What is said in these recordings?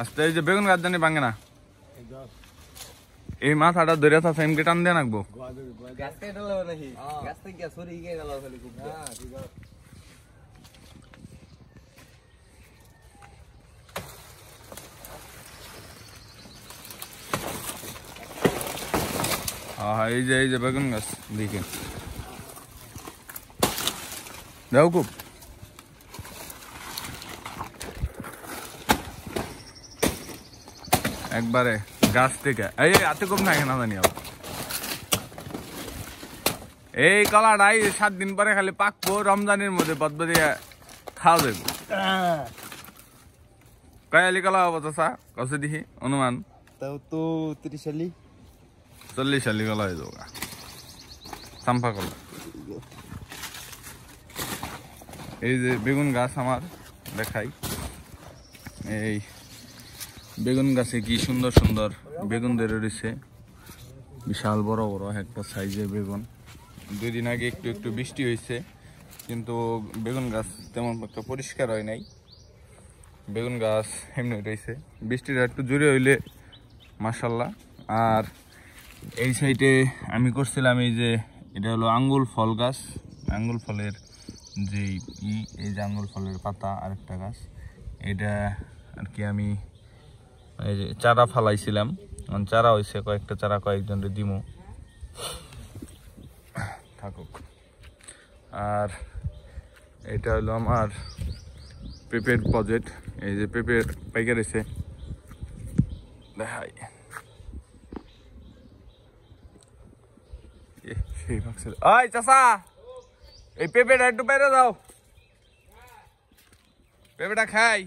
আস্তে এই যে বেগুন গাছ জানি ভাঙে না এই মাথাটা ধরে আছে এমকে টান দিয়ে রাখবো এই যে বেগুন গাছ দিকে দেখো খুব একবারে গাছ থেকে এই এত কম থাকে না জানি আবার এই কলাটাই 7 দিন পরে খালি পাকবো রমজানের মধ্যে বদবদিয়া খাওয়া যাইব কয়ালি কলা হবো চাষা কষে দিহি অনুমান তাও তো 30 আলি 40 আলি কলা হয়ে যাবো চাম্পা কলা এই যে বেগুন গাছ আমার দেখাই এই বেগুন গাছে কি সুন্দর সুন্দর বেগুন ধরে রয়েছে বিশাল বড় বড় একটা সাইজের বেগুন 2 দিন আগে একটু বৃষ্টি হয়েছে কিন্তু বেগুন গাছ তেমন একটা পরিষ্কার হয় নাই বেগুন গাছ এমনি রয়েছে বৃষ্টিটা একটু জোরে হইলে মাশাআল্লাহ আর এই সাইডে আমি করছিলাম এই যে এটা হলো আঙ্গুল ফল গাছ আঙ্গুল ফলের যে এই যে আঙ্গুল ফলের পাতা আরেকটা গাছ এটা আর কি আমি এই যে চারা ফালাইছিলাম চারা হয়েছে কয়েকটা চারা কয়েকজনের দিমু থাকুক আর এটা হলো আমার পেঁপের প্রজেক্ট এই যে পেঁপের পাইকার এসে দেখাই সেই ভাগছে ওই চাচা এই পেঁপেটা একটু বাইরে দাও পেঁপেটা খাই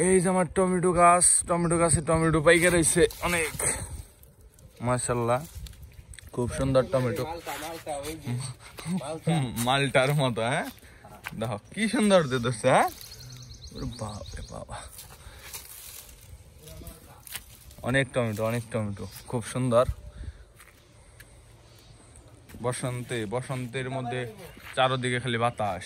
এই যে আমার টমেটো গাছে টমেটো পাইকার হয়েছে অনেক মাশাআল্লাহ খুব সুন্দর টমেটো মালটার মতো হ্যাঁ দেখো কি সুন্দর দিতেছে হ্যাঁ বাবা বাবা অনেক টমেটো খুব সুন্দর বসন্তের মধ্যে চারদিকে খালি বাতাস